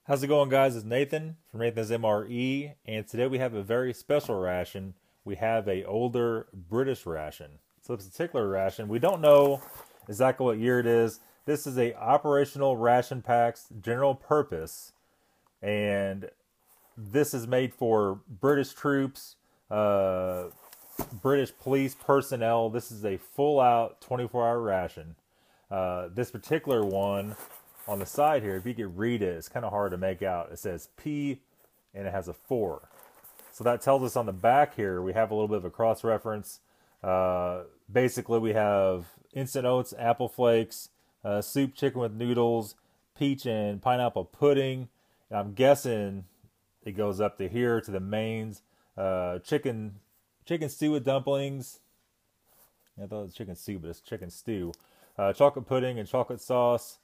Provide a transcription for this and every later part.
How's it going, guys? It's Nathan from Nathan's MRE, and today we have a very special ration. We have a older British ration. So this particular ration, we don't know exactly what year it is. This is a operational ration packs, general purpose, and this is made for British troops, British police personnel. This is a full-out 24-hour ration. This particular one, on the side here, if you can read it, it's kind of hard to make out. It says P and it has a 4. So that tells us on the back here, we have a little bit of a cross-reference. Basically, we have instant oats, apple flakes, soup chicken with noodles, peach and pineapple pudding. And I'm guessing it goes up to here to the mains. Chicken stew with dumplings. I thought it was chicken stew, but it's chicken stew. Chocolate pudding and chocolate sauce.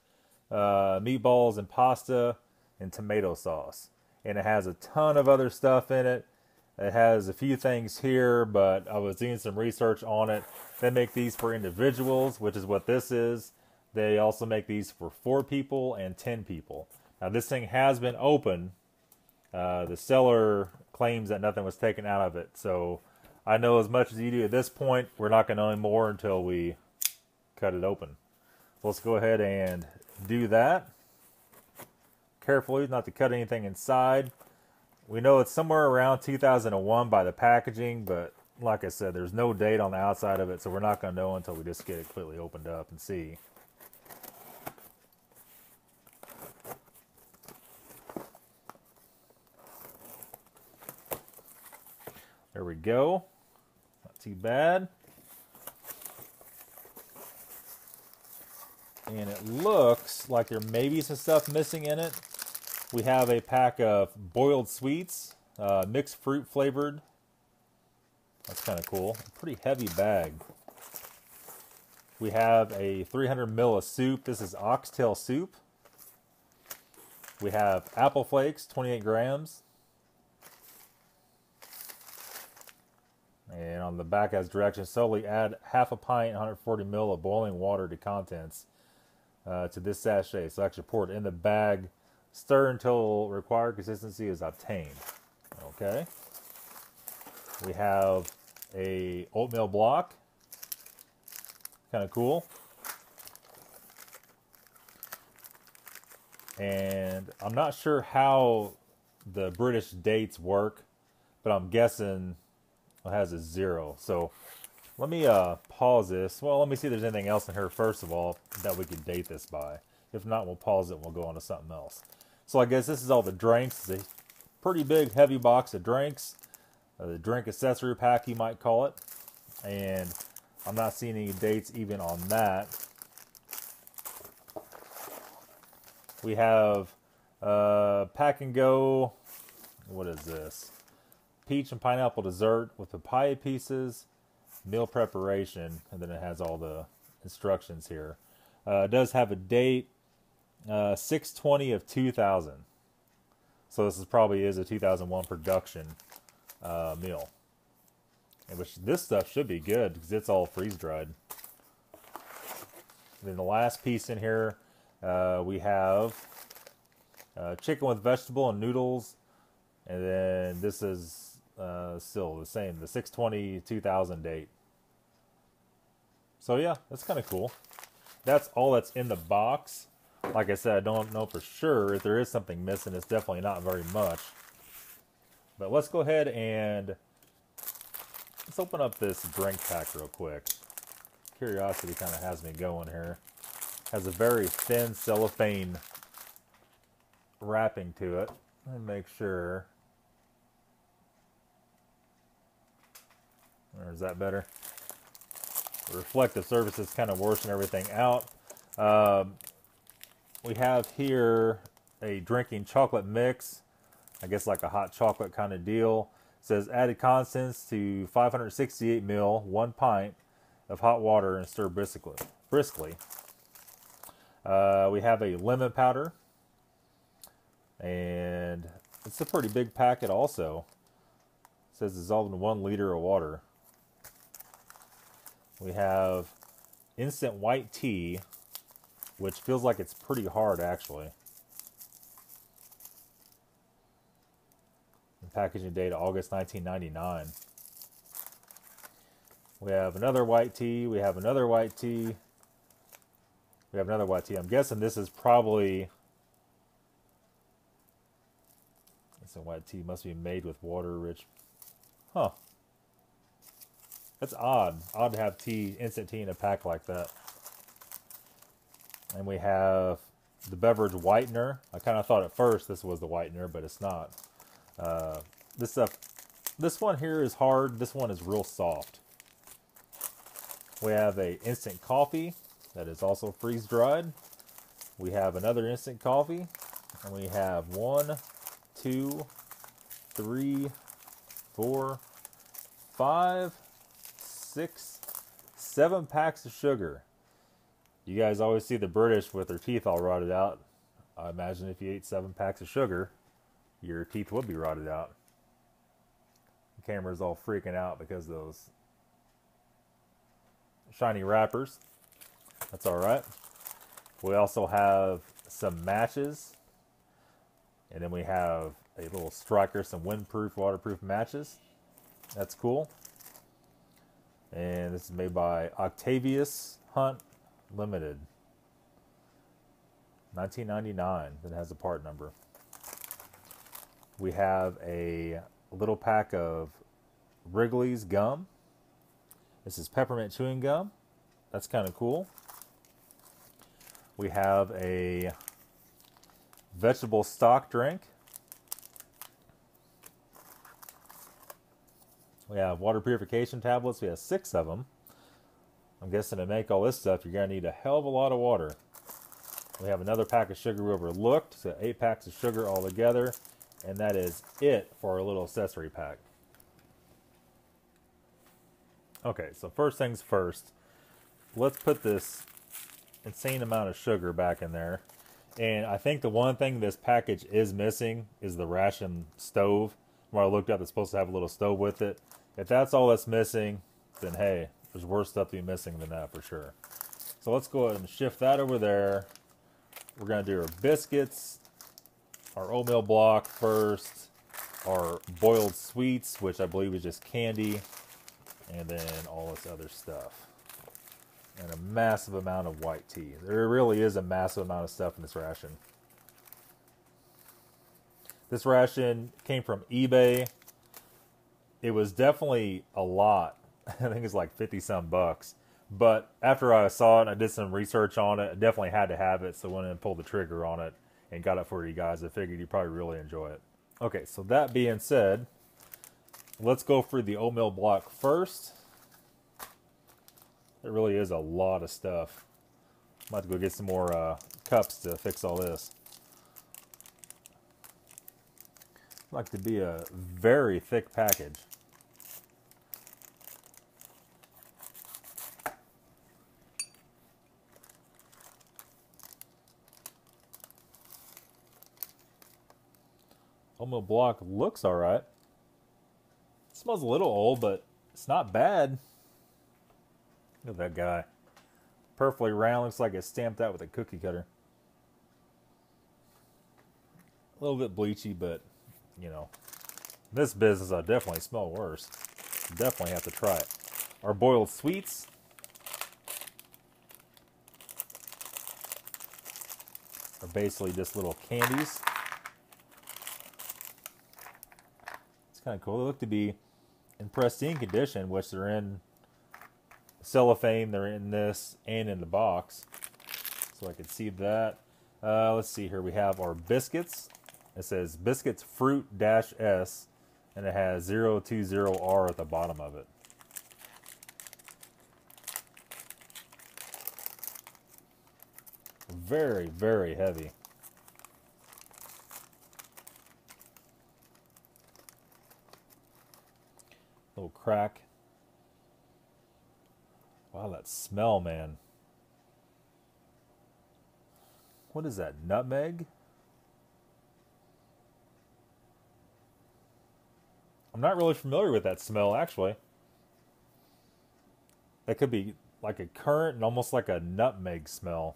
Meatballs and pasta and tomato sauce, and it has a ton of other stuff in it. It has a few things here, but I was doing some research on it. They make these for individuals, which is what this is. They also make these for 4 people and 10 people. Now this thing has been open. The seller claims that nothing was taken out of it, so I know as much as you do at this point, we're not going to know any more until we cut it open. So let's go ahead and do that carefully, not to cut anything inside. We know it's somewhere around 2001 by the packaging, but like I said, there's no date on the outside of it, so we're not going to know until we just get it completely opened up and see. There we go. Not too bad. And it looks like there may be some stuff missing in it. We have a pack of boiled sweets, mixed fruit flavored. That's kind of cool. A pretty heavy bag. We have a 300 ml of soup. This is Oxtail soup. We have apple flakes, 28 grams. And on the back has directions: solely add half a pint, 140 ml of boiling water to contents. To this sachet. So actually pour it in the bag, stir until required consistency is obtained. Okay. We have a oatmeal block. Kind of cool. And I'm not sure how the British dates work, but I'm guessing it has a 0. So let me pause this. Well, let me see if there's anything else in here first of all that we could date this by. If not, we'll pause it and we'll go on to something else. So I guess this is all the drinks. It's a pretty big, heavy box of drinks. The drink accessory pack, you might call it. And I'm not seeing any dates even on that. We have pack and go. What is this? Peach and pineapple dessert with papaya pieces. Meal preparation, and then it has all the instructions here. It does have a date, 6/20 of 2000. So this probably is a 2001 production meal. And which this stuff should be good because it's all freeze dried. Then the last piece in here, we have chicken with vegetable and noodles, and then this is still the same, the 6/20/2000 date. So yeah, that's kind of cool. That's all that's in the box. Like I said, I don't know for sure if there is something missing. It's definitely not very much. But let's go ahead and let's open up this drink pack real quick. Curiosity kind of has me going here. Has a very thin cellophane wrapping to it. Let me make sure. Or is that better? The reflective surface is kind of worse and everything out. We have here a drinking chocolate mix. I guess like a hot chocolate kind of deal. It says added constants to 568 ml, 1 pint of hot water and stir briskly. We have a lemon powder. And it's a pretty big packet also. It says dissolved in 1 liter of water. We have instant white tea, which feels like it's pretty hard actually. packaging date August 1999. We have another white tee. We have another white tee. We have another white tee. I'm guessing this is probably... It's a white tee. Must be made with water-rich... Huh. That's odd. Odd to have tea, instant tea in a pack like that. And we have the beverage whitener. I kind of thought at first this was the whitener, but it's not. This one here is hard. This one is real soft. We have a instant coffee that is also freeze dried. We have another instant coffee, and we have 1, 2, 3, 4, 5, 6, 7 packs of sugar. You guys always see the British with their teeth all rotted out. I imagine if you ate 7 packs of sugar, your teeth would be rotted out. The camera's all freaking out because of those shiny wrappers. That's all right. We also have some matches. And then we have a little striker, some windproof, waterproof matches. That's cool. And this is made by Octavius Hunt Limited. 1999. That has a part number. We have a little pack of Wrigley's gum. This is peppermint chewing gum. That's kind of cool. We have a vegetable stock drink. We have water purification tablets. We have 6 of them. I'm guessing to make all this stuff, you're going to need a hell of a lot of water. We have another pack of sugar we overlooked. So 8 packs of sugar all together. And that is it for our little accessory pack. Okay, so first things first. Let's put this insane amount of sugar back in there. And I think the one thing this package is missing is the Ration stove. When I looked up, it's supposed to have a little stove with it. If that's all that's missing, then hey, there's worse stuff to be missing than that for sure. So let's go ahead and shift that over there. We're going to do our biscuits, our oatmeal block first, our boiled sweets, which I believe is just candy, and then all this other stuff. And a massive amount of white tea. There really is a massive amount of stuff in this ration. This ration came from eBay. It was definitely a lot. I think it's like 50 some bucks. But after I saw it and I did some research on it, I definitely had to have it. So I went and pulled the trigger on it and got it for you guys. I figured you'd probably really enjoy it. Okay, so that being said, let's go for the oatmeal block first. There really is a lot of stuff. I'm about to go get some more cups to fix all this. It's like to be a very thick package. Oatmeal block looks all right. It smells a little old, but it's not bad. Look at that guy. Perfectly round. Looks like it's stamped out with a cookie cutter. A little bit bleachy, but, you know. In this business, I definitely smell worse. Definitely have to try it. Our boiled sweets. Are basically just little candies. It's kind of cool. They look to be in pristine condition, which they're in cellophane, they're in this, and in the box. So I can see that. Let's see here. We have our biscuits. It says Biscuits Fruit-S, and it has 020R at the bottom of it. Very, very heavy. Little crack. Wow, that smell, man. What is that, nutmeg? I'm not really familiar with that smell, actually. That could be like a currant and almost like a nutmeg smell.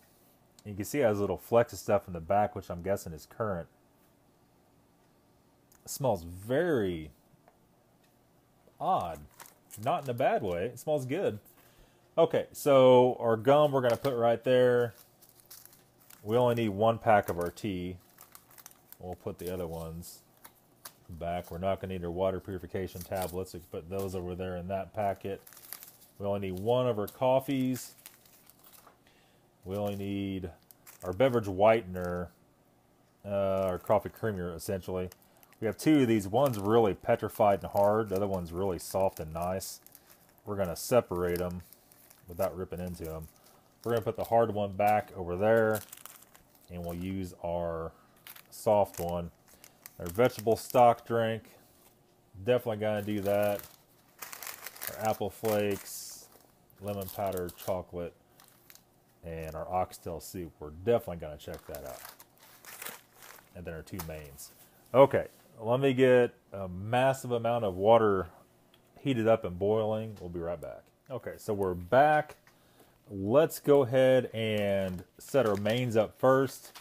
And you can see it has little flecks of stuff in the back, which I'm guessing is currant. It smells very odd. Not in a bad way. It smells good. Okay, so our gum we're going to put right there. We only need 1 pack of our tea. We'll put the other ones back. We're not going to need our water purification tablets. We can put those over there in that packet. We only need 1 of our coffees. We only need our beverage whitener, our coffee creamer, essentially. We have 2 of these. One's really petrified and hard. The other one's really soft and nice. We're going to separate them without ripping into them. We're going to put the hard one back over there, and we'll use our soft one. Our vegetable stock drink, definitely going to do that. Our apple flakes, lemon powder, chocolate, and our oxtail soup. We're definitely going to check that out. And then our 2 mains. Okay, let me get a massive amount of water heated up and boiling. We'll be right back. Okay, so we're back. Let's go ahead and set our mains up first.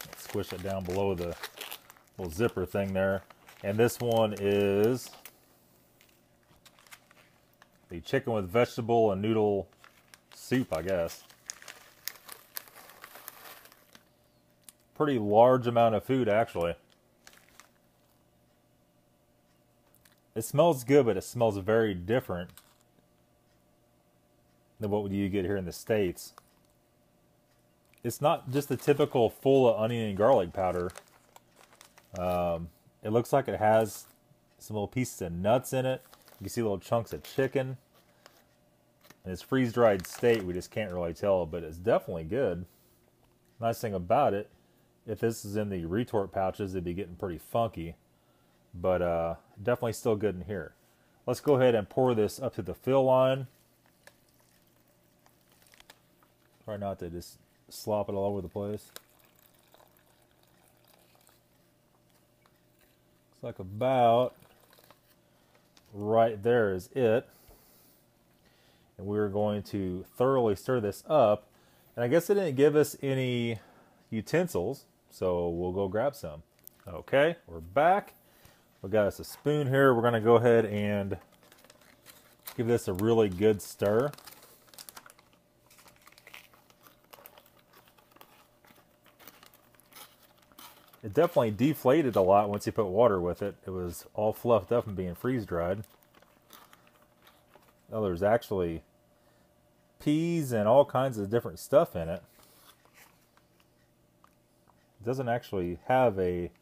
Let's squish it down below the little zipper thing there. And this one is the chicken with vegetable and noodle soup, I guess. Pretty large amount of food, actually. It smells good, but it smells very different than what you get here in the States. It's not just the typical full of onion and garlic powder. It looks like it has some little pieces of nuts in it. You can see little chunks of chicken. In its freeze-dried state, we just can't really tell, but it's definitely good. Nice thing about it, if this is in the retort pouches, it'd be getting pretty funky. But definitely still good in here. Let's go ahead and pour this up to the fill line. Try not to just slop it all over the place. Looks like about right there is it. And we're going to thoroughly stir this up. And I guess it didn't give us any utensils, so we'll go grab some. Okay, we're back. We got us a spoon here. We're going to go ahead and give this a really good stir. It definitely deflated a lot once you put water with it. It was all fluffed up and being freeze-dried. Oh, there's actually peas and all kinds of different stuff in it. It doesn't actually have a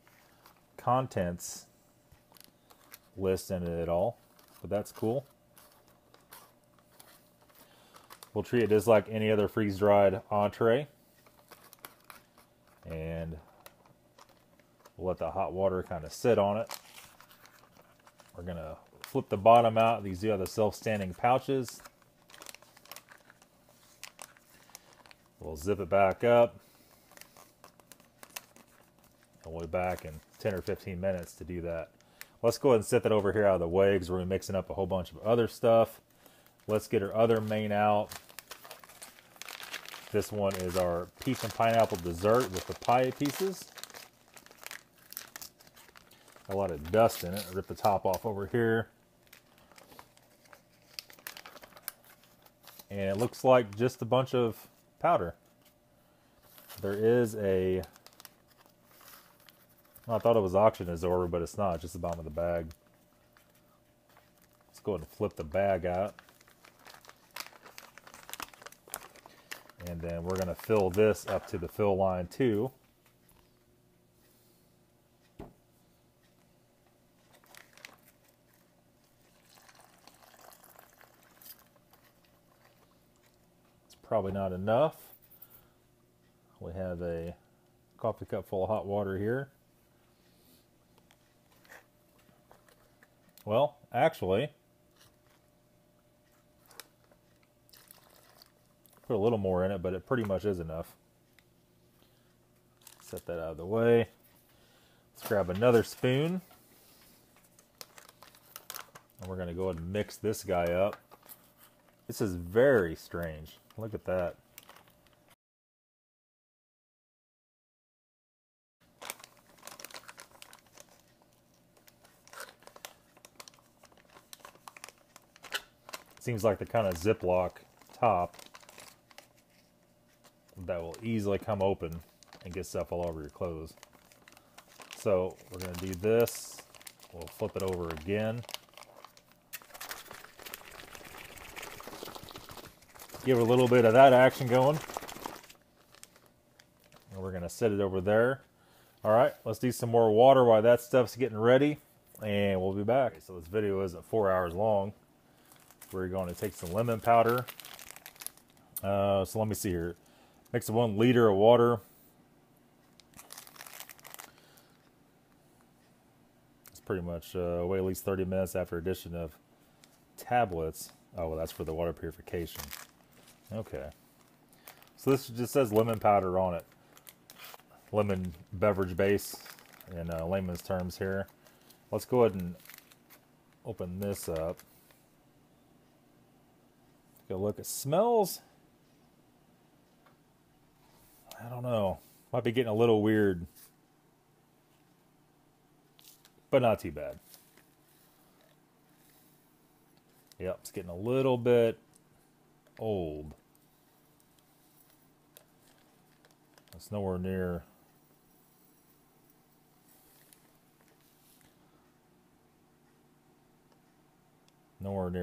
contents list in it at all, but that's cool. We'll treat it just like any other freeze-dried entree. And we'll let the hot water kind of sit on it. We're going to flip the bottom out. These are the self-standing pouches. We'll zip it back up. And we'll be back in 10 or 15 minutes to do that. Let's go ahead and set that over here out of the way because we're going to be mixing up a whole bunch of other stuff. Let's get our other main out. This one is our peach and pineapple dessert with the pie pieces. A lot of dust in it. Rip the top off over here. And it looks like just a bunch of powder. There is a... I thought it was oxygen absorber, but it's not. It's just the bottom of the bag. Let's go ahead and flip the bag out. And then we're going to fill this up to the fill line too. It's probably not enough. We have a coffee cup full of hot water here. Well, actually, put a little more in it, but it pretty much is enough. Set that out of the way. Let's grab another spoon. And we're going to go ahead and mix this guy up. This is very strange. Look at that. Seems like the kind of Ziploc top that will easily come open and get stuff all over your clothes. So we're going to do this. We'll flip it over again. Give it a little bit of that action going. And we're going to set it over there. All right, let's do some more water while that stuff's getting ready, and we'll be back. Okay, so this video isn't 4 hours long. We're going to take some lemon powder. So let me see here. Mix 1 liter of water. It's pretty much wait at least 30 minutes after addition of tablets. Oh, well, that's for the water purification. Okay. So this just says lemon powder on it. Lemon beverage base in layman's terms here. Let's go ahead and open this up. Go look. It smells, I don't know, might be getting a little weird, but not too bad. Yep, it's getting a little bit old. It's nowhere near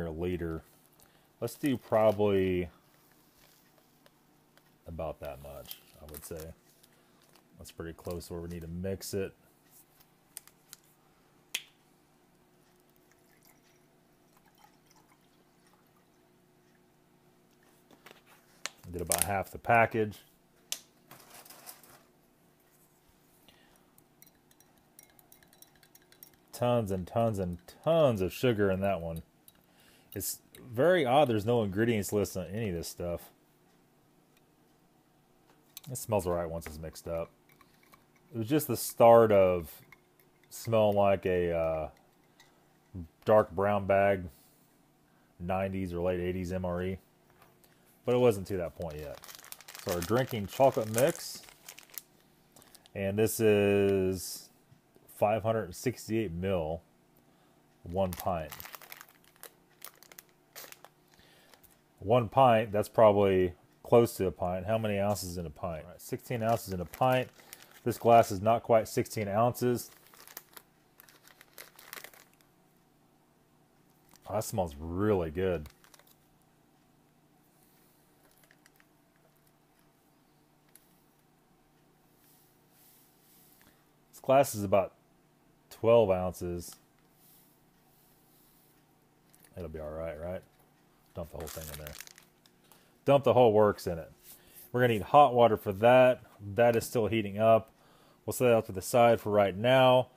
a liter. Let's do probably about that much, I would say. That's pretty close where we need to mix it. Did about half the package. Tons and tons and tons of sugar in that one. It's very odd there's no ingredients list on any of this stuff. It smells alright once it's mixed up. It was just the start of smelling like a dark brown bag, 90s or late 80s MRE. But it wasn't to that point yet. So our drinking chocolate mix. And this is 568 mil, 1 pint. 1 pint, that's probably close to a pint. How many ounces in a pint? Right, 16 ounces in a pint. This glass is not quite 16 ounces. Oh, that smells really good. This glass is about 12 ounces. It'll be all right, right? Dump the whole thing in there. Dump the whole works in it. We're going to need hot water for that. That is still heating up. We'll set that out to the side for right now.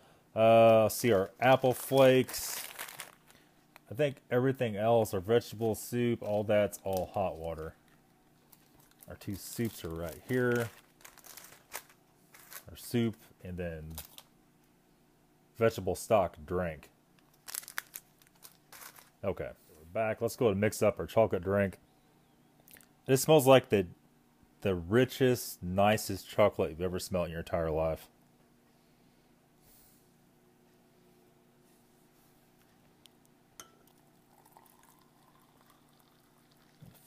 See our apple flakes. I think everything else, our vegetable soup, all that's all hot water. Our 2 soups are right here. Our soup and then vegetable stock drink. Okay, we're back. Let's go and mix up our chocolate drink. This smells like the richest, nicest chocolate you've ever smelled in your entire life.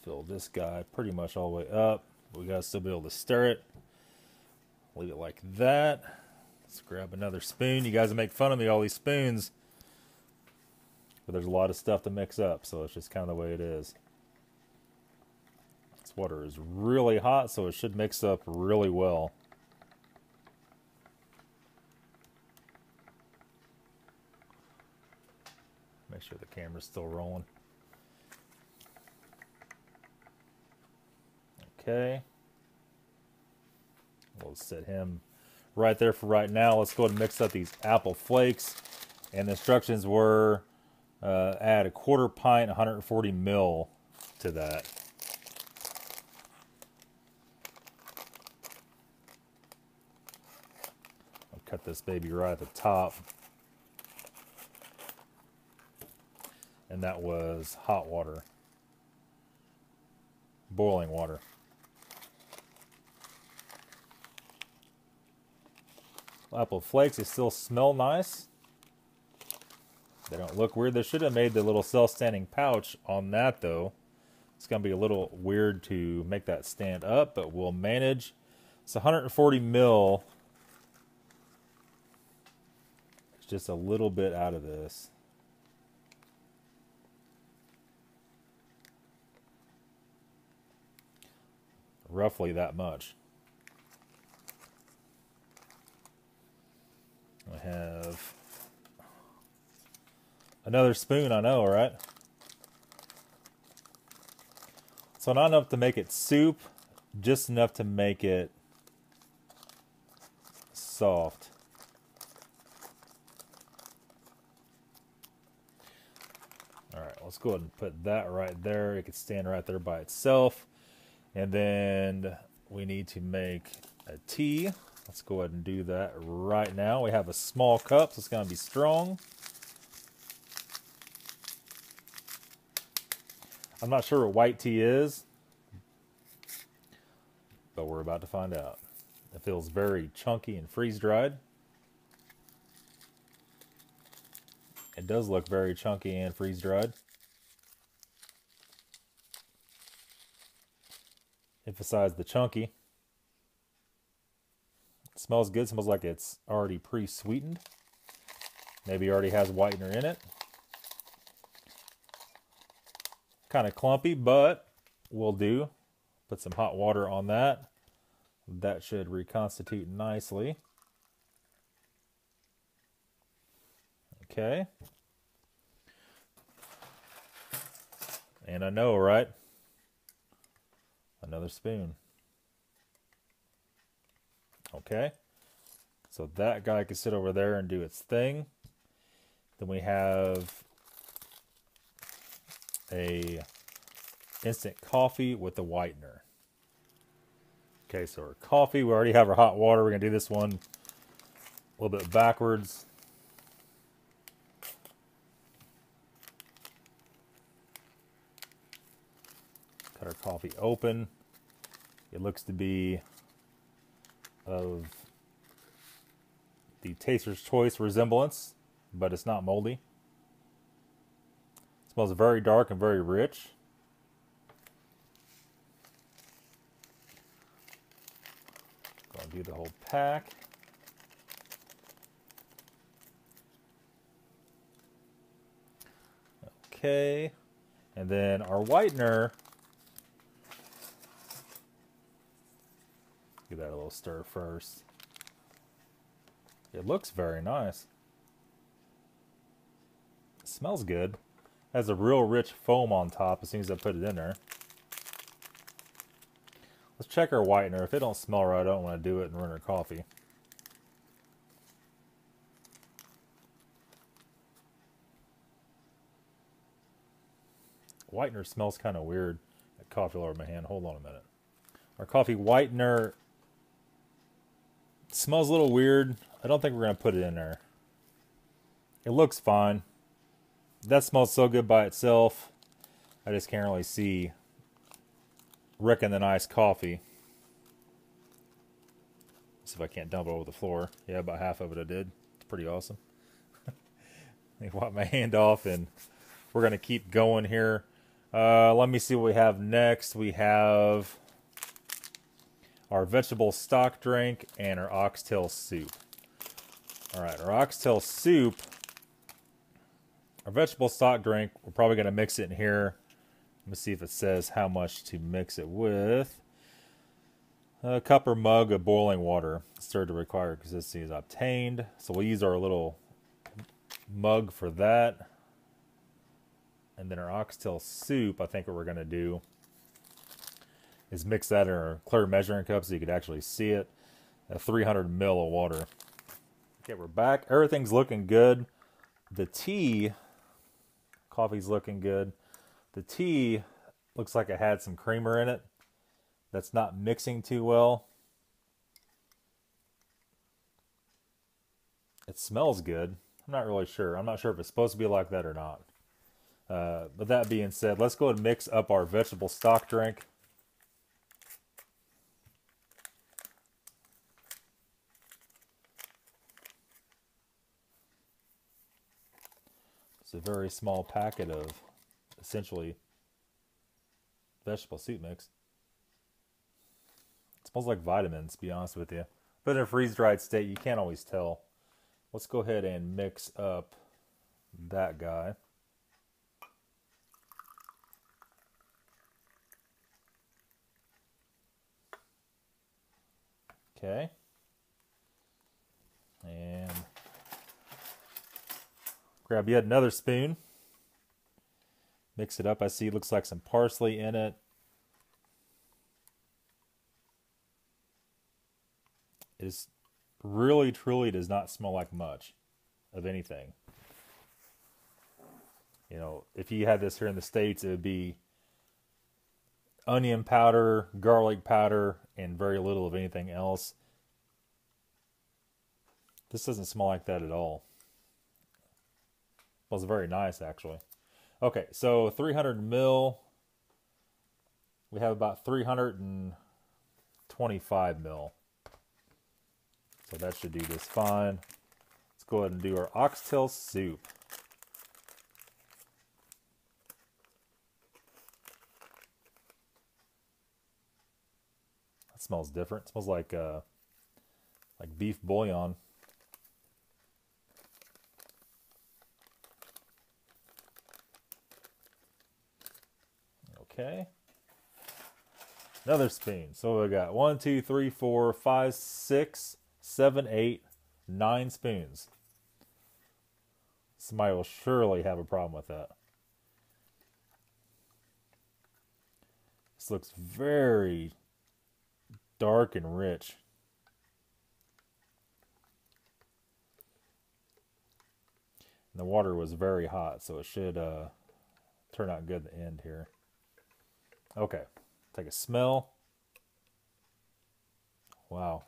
Fill this guy pretty much all the way up. We gotta still be able to stir it. Leave it like that. Let's grab another spoon. You guys make fun of me, all these spoons. But there's a lot of stuff to mix up, so it's just kind of the way it is. This water is really hot, so it should mix up really well. Make sure the camera's still rolling. Okay. We'll set him right there for right now. Let's go ahead and mix up these apple flakes. And the instructions were add a 1/4 pint, 140 mil to that. I'll cut this baby right at the top. And that was hot water. Boiling water. Apple flakes, they still smell nice. They don't look weird. They should have made the little self-standing pouch on that, though. It's going to be a little weird to make that stand up, but we'll manage. It's 140 mil. It's just a little bit out of this. Roughly that much. I have another spoon, I know, right? So not enough to make it soup, just enough to make it soft. All right, let's go ahead and put that right there. It can stand right there by itself. And then we need to make a tea. Let's go ahead and do that right now. We have a small cup, so it's going to be strong. I'm not sure what white tea is, but we're about to find out. It feels very chunky and freeze-dried. It does look very chunky and freeze-dried. Emphasize the chunky. It smells good. It smells like it's already pre-sweetened. Maybe already has whitener in it. Kind of clumpy, but will do. Put some hot water on that. That should reconstitute nicely. Okay. And I know, right? Another spoon. Okay. So that guy can sit over there and do its thing. Then we have a instant coffee with the whitener. Okay, so our coffee, we already have our hot water. We're going to do this one a little bit backwards. Cut our coffee open. It looks to be of the Taster's Choice resemblance, but it's not moldy. It smells very dark and very rich. Go and do the whole pack. Okay, and then our whitener. Give that a little stir first. It looks very nice. It smells good. Has a real rich foam on top as soon as I put it in there. Let's check our whitener. If it don't smell right, I don't want to do it and ruin our coffee. Whitener smells kind of weird. That coffee all over my hand. Hold on a minute. Our coffee whitener smells a little weird. I don't think we're going to put it in there. It looks fine. That smells so good by itself. I just can't really see wrecking the nice coffee. See if I can't dump it over the floor. Yeah, about half of it I did. It's pretty awesome. Let me wipe my hand off and we're going to keep going here. Let me see what we have next. We have our vegetable stock drink and our oxtail soup. All right, our oxtail soup, our vegetable stock drink, we're probably going to mix it in here. Let me see if it says how much to mix it with. A cup or mug of boiling water. Stirred to required consistency is obtained. So we'll use our little mug for that. And then our oxtail soup, I think what we're going to do is mix that in our clear measuring cup so you could actually see it. 300 ml of water. Okay, we're back. Everything's looking good. The tea, coffee's looking good. The tea looks like it had some creamer in it. That's not mixing too well. It smells good. I'm not really sure. I'm not sure if it's supposed to be like that or not. But that being said, let's go ahead and mix up our vegetable stock drink. It's a very small packet of essentially vegetable soup mix. It smells like vitamins, to be honest with you. But in a freeze-dried state, you can't always tell. Let's go ahead and mix up that guy. Okay. And grab yet another spoon. Mix it up. I see it looks like some parsley in it. It really, truly does not smell like much of anything. You know, if you had this here in the States, it would be onion powder, garlic powder, and very little of anything else. This doesn't smell like that at all. It smells very nice, actually. Okay, so 300 mil. We have about 325 mil. So that should do just fine. Let's go ahead and do our oxtail soup. That smells different. It smells like beef bouillon. Okay. Another spoon. So we got 1, 2, 3, 4, 5, 6, 7, 8, 9 spoons. Somebody will surely have a problem with that. This looks very dark and rich. And the water was very hot, so it should turn out good at the end here. Okay, take a smell. Wow,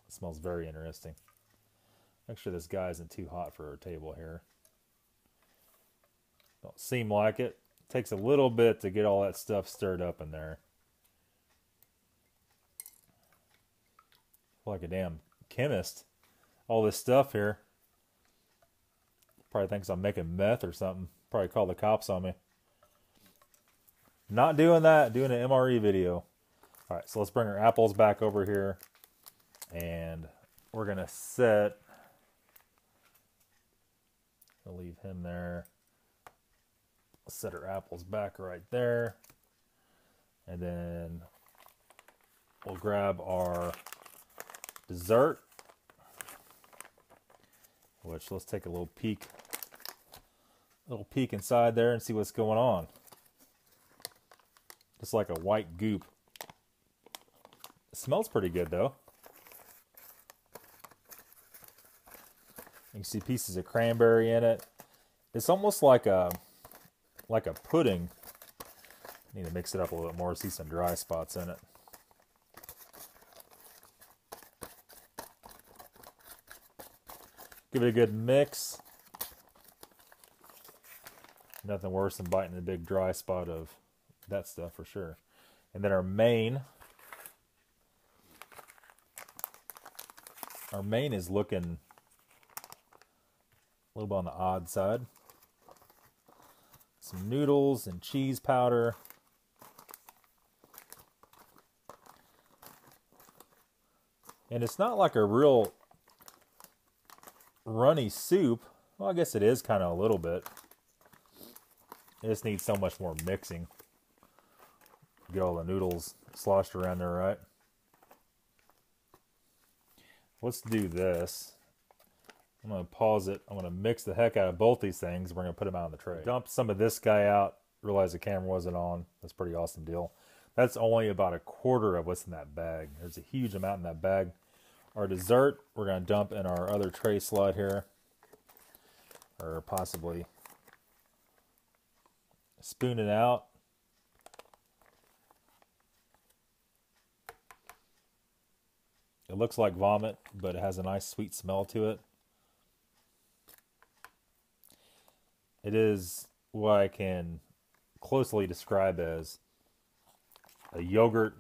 it smells very interesting. Make sure this guy isn't too hot for our table here. Don't seem like it. Takes a little bit to get all that stuff stirred up in there. Like a damn chemist. All this stuff here. Probably thinks I'm making meth or something. Probably call the cops on me. Not doing that. Doing an MRE video. Alright, so let's bring our apples back over here. And we're going to set... I'll leave him there. Let's set our apples back right there. And then we'll grab our dessert. Which, let's take a little peek. Inside there and see what's going on. Just like a white goop. It smells pretty good though. You can see pieces of cranberry in it. It's almost like a pudding. Need to mix it up a little bit more. See some dry spots in it. Give it a good mix. Nothing worse than biting a big dry spot of that stuff for sure. And then our main is looking a little bit on the odd side. Some noodles and cheese powder. And it's not like a real runny soup. Well, I guess it is kind of a little bit. It just needs so much more mixing. Get all the noodles sloshed around there, right? Let's do this. I'm going to pause it. I'm going to mix the heck out of both these things. We're going to put them out on the tray. Dump some of this guy out. Realize the camera wasn't on. That's a pretty awesome deal. That's only about a quarter of what's in that bag. There's a huge amount in that bag. Our dessert, we're going to dump in our other tray slot here. Or possibly spoon it out. It looks like vomit, but it has a nice sweet smell to it. It is what I can closely describe as a yogurt,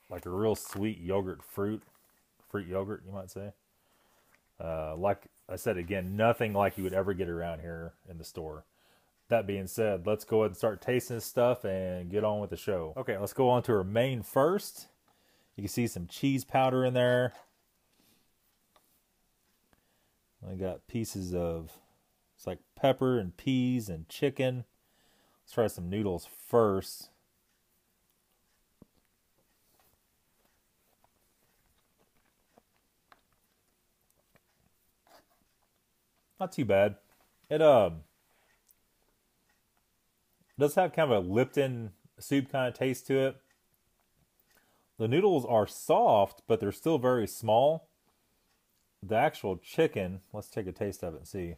like a real sweet yogurt fruit yogurt, you might say. Like I said again, nothing like you would ever get around here in the store. That being said, let's go ahead and start tasting this stuff and get on with the show. Okay, let's go on to our main first. You can see some cheese powder in there. I got pieces of, it's like pepper and peas and chicken. Let's try some noodles first. Not too bad. It does have kind of a Lipton soup kind of taste to it. The noodles are soft, but they're still very small. The actual chicken, let's take a taste of it and see.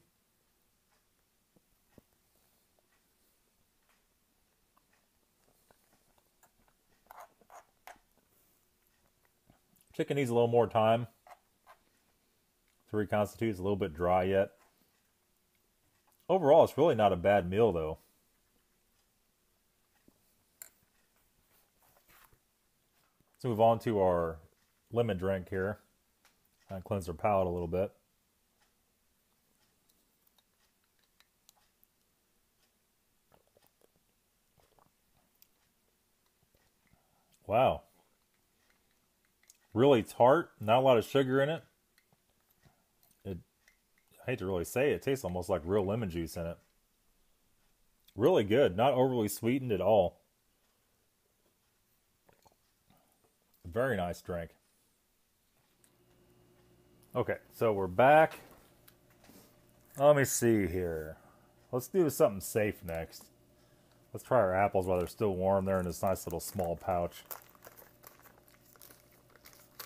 Chicken needs a little more time to reconstitute. It's a little bit dry yet. Overall, it's really not a bad meal though. Let's move on to our lemon drink here. Kind of cleanse our palate a little bit. Wow. Really tart, not a lot of sugar in it. I hate to really say it, it tastes almost like real lemon juice in it. Really good, not overly sweetened at all. Very nice drink. Okay, so we're back. Let me see here. Let's do something safe next. Let's try our apples while they're still warm. They're in this nice little small pouch.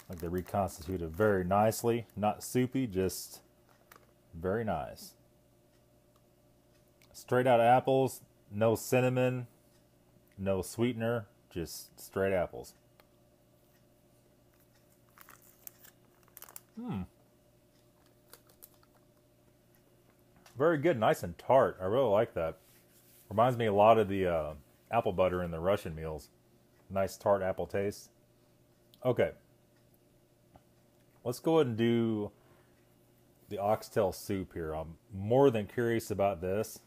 Like they reconstituted very nicely. Not soupy, just very nice. Straight out apples, no cinnamon, no sweetener, just straight apples. Very good, nice and tart. I really like that. Reminds me a lot of the apple butter in the Russian meals. Nice tart apple taste. Okay. Let's go ahead and do the oxtail soup here. I'm more than curious about this.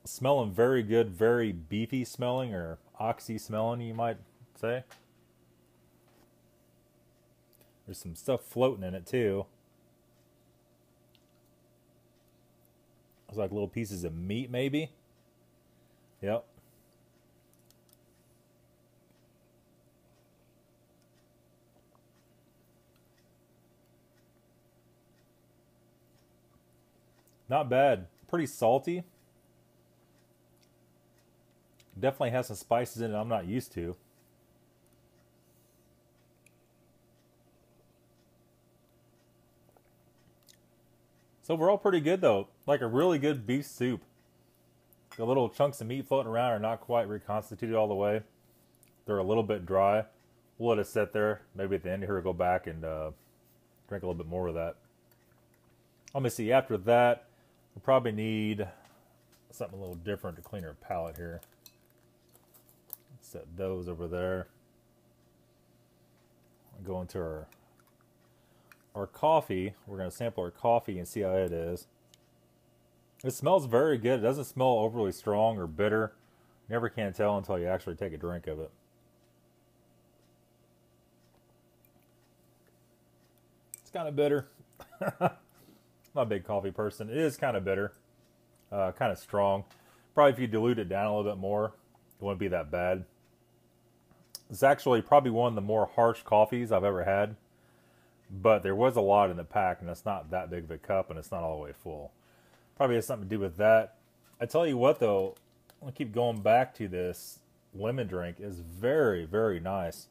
Smelling very good, very beefy smelling, or oxy smelling, you might say. There's some stuff floating in it too. It's like little pieces of meat maybe. Yep. Not bad. Pretty salty. Definitely has some spices in it I'm not used to. So overall pretty good though. Like a really good beef soup. The little chunks of meat floating around are not quite reconstituted all the way. They're a little bit dry. We'll let it sit there. Maybe at the end here we'll go back and drink a little bit more of that. Let me see. After that, we'll probably need something a little different to clean our palate here. Set those over there. Go into our coffee. We're going to sample our coffee and see how it is. It smells very good. It doesn't smell overly strong or bitter. You never can tell until you actually take a drink of it. It's kind of bitter. Not a big coffee person. It is kind of bitter. Kind of strong. Probably if you dilute it down a little bit more, it wouldn't be that bad. It's actually probably one of the more harsh coffees I've ever had. But there was a lot in the pack, and it's not that big of a cup, and it's not all the way full. Probably has something to do with that. I tell you what, though, I'll keep going back to this lemon drink. It's very, very nice.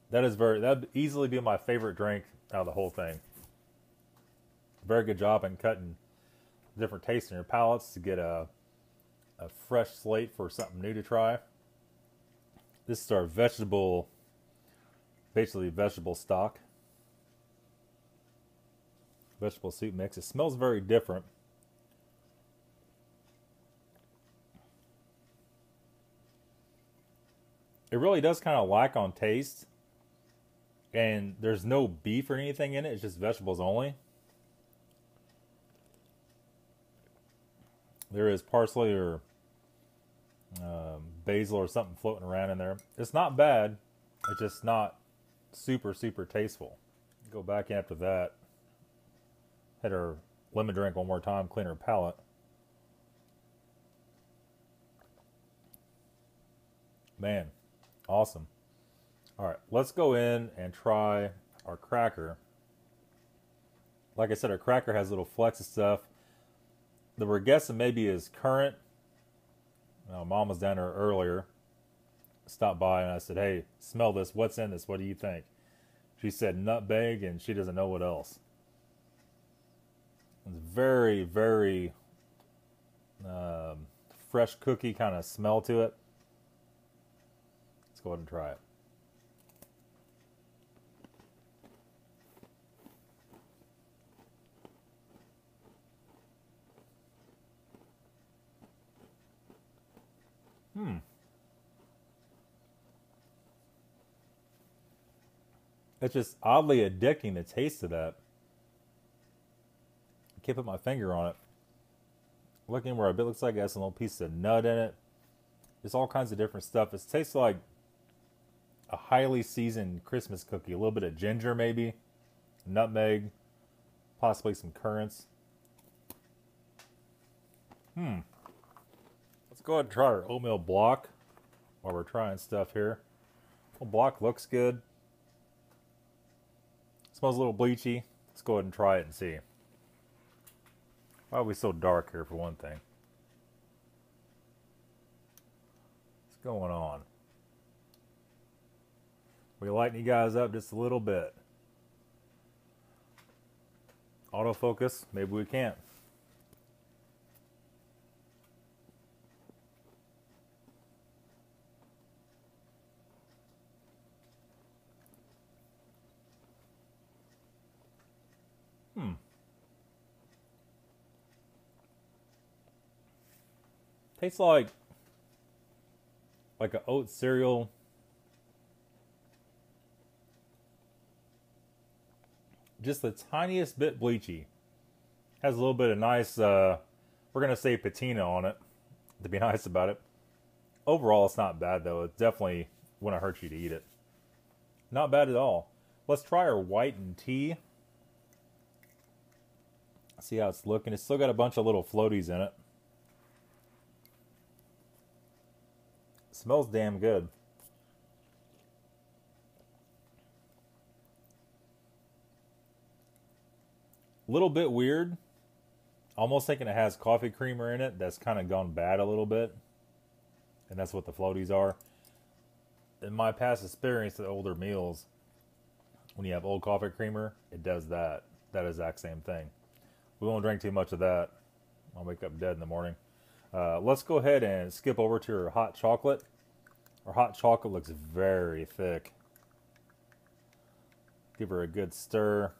That'd easily be my favorite drink out of the whole thing. Very good job in cutting different tastes in your palates to get a fresh slate for something new to try. This is our basically vegetable stock. Vegetable soup mix. It smells very different. It really does kind of lack on taste. And there's no beef or anything in it. It's just vegetables only. There is parsley or basil or something floating around in there. It's not bad. It's just not super, super tasteful. Go back after that. Had our lemon drink one more time, clean our palate. Man, awesome. All right, let's go in and try our cracker. Like I said, our cracker has little flecks of stuff that we're guessing maybe is currant. Mom was down there earlier, stopped by, and I said, hey, smell this. What's in this? What do you think? She said nutmeg, and she doesn't know what else. It's very, very fresh cookie kind of smell to it. Let's go ahead and try it. It's just oddly addicting, the taste of that. I can't put my finger on it. Looking where a bit looks like it has a little piece of nut in it. There's all kinds of different stuff. It tastes like a highly seasoned Christmas cookie. A little bit of ginger maybe. Nutmeg. Possibly some currants. Let's go ahead and try our oatmeal block while we're trying stuff here. Well, block looks good. Smells a little bleachy. Let's go ahead and try it and see. Why are we so dark here for one thing? What's going on? We lighten you guys up just a little bit. Autofocus, maybe we can't. Tastes like an oat cereal. Just the tiniest bit bleachy. Has a little bit of nice, we're going to say patina on it, to be nice about it. Overall, it's not bad, though. It definitely wouldn't hurt you to eat it. Not bad at all. Let's try our whitened tea. See how it's looking. It's still got a bunch of little floaties in it. Smells damn good. Little bit weird. Almost thinking it has coffee creamer in it that's kind of gone bad a little bit. And that's what the floaties are. In my past experience with older meals, when you have old coffee creamer, it does that. That exact same thing. We won't drink too much of that. I'll wake up dead in the morning. Let's go ahead and skip over to our hot chocolate. Our hot chocolate looks very thick. Give her a good stir.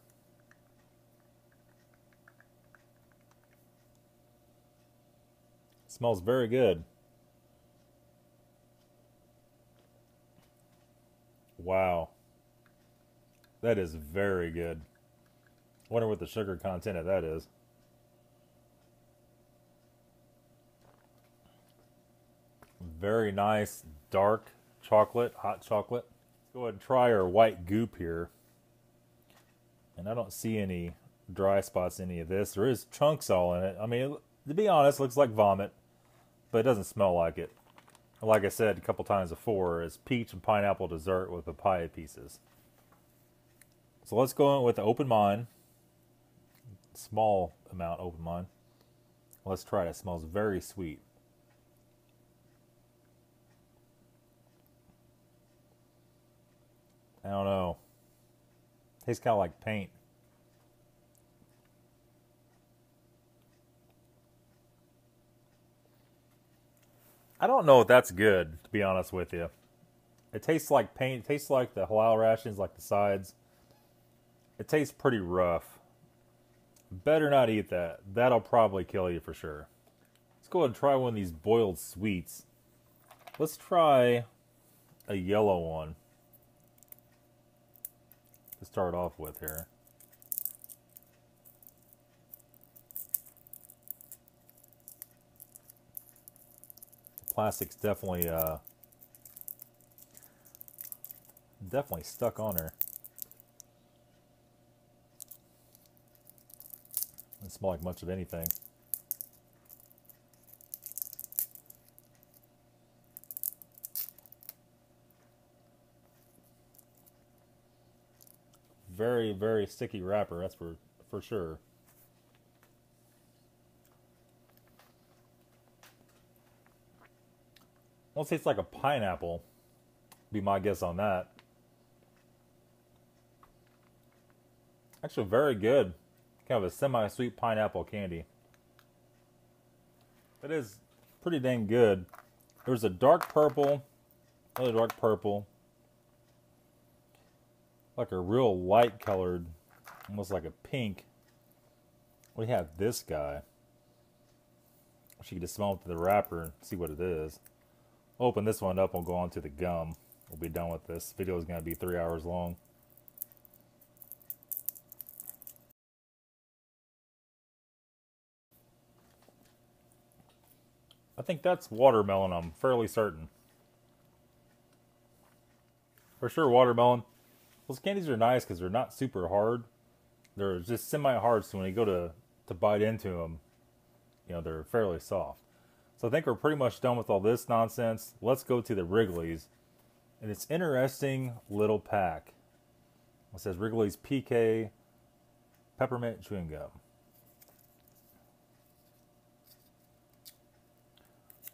Smells very good. Wow. That is very good. Wonder what the sugar content of that is. Very nice dark chocolate, hot chocolate. Let's go ahead and try our white goop here. And I don't see any dry spots in any of this. There is chunks all in it. I mean, to be honest, it looks like vomit, but it doesn't smell like it. Like I said a couple times before, it's peach and pineapple dessert with papaya pieces. So let's go in with the open mind. Small amount open mind. Let's try it. It smells very sweet. I don't know. Tastes kind of like paint. I don't know if that's good, to be honest with you. It tastes like paint. It tastes like the halal rations, like the sides. It tastes pretty rough. Better not eat that. That'll probably kill you for sure. Let's go ahead and try one of these boiled sweets. Let's try a yellow one to start off with here. The plastic's definitely definitely stuck on her. Doesn't smell like much of anything. Very, very sticky wrapper, that's for sure. I'll say it's like a pineapple, be my guess on that. Actually very good. Kind of a semi-sweet pineapple candy. It is pretty dang good. There's a dark purple, another dark purple, like a real light colored, almost like a pink. We have this guy. You can just smell it to the wrapper and see what it is. Open this one up, we'll go on to the gum. We'll be done with this. Video is going to be 3 hours long. I think that's watermelon, I'm fairly certain. For sure watermelon. Those candies are nice because they're not super hard. They're just semi-hard, so when you go to bite into them, you know, they're fairly soft. So I think we're pretty much done with all this nonsense. Let's go to the Wrigley's. And it's interesting little pack. It says Wrigley's PK Peppermint Chewing Gum.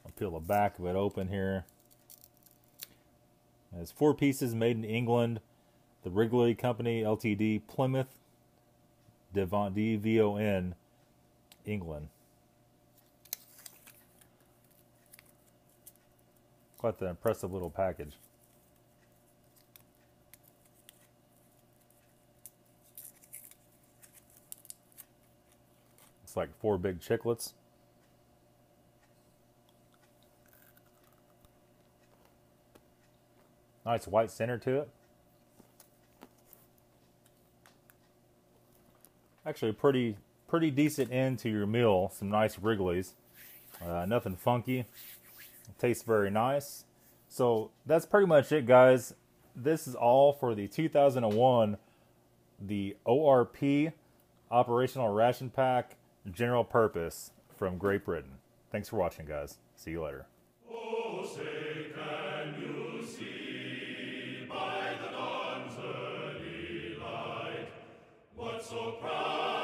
I'll peel the back of it open here. It's 4 pieces made in England. The Wrigley Company Ltd. Plymouth, Devon, D-V-O-N, England. Quite the impressive little package. It's like 4 big chiclets. Nice white center to it. Actually, pretty decent end to your meal. Some nice Wrigley's. Nothing funky. It tastes very nice. So that's pretty much it, guys. This is all for the 2001, the ORP Operational Ration Pack General Purpose from Great Britain. Thanks for watching, guys. See you later. Oh, say can you see by the dawn's early light what so proud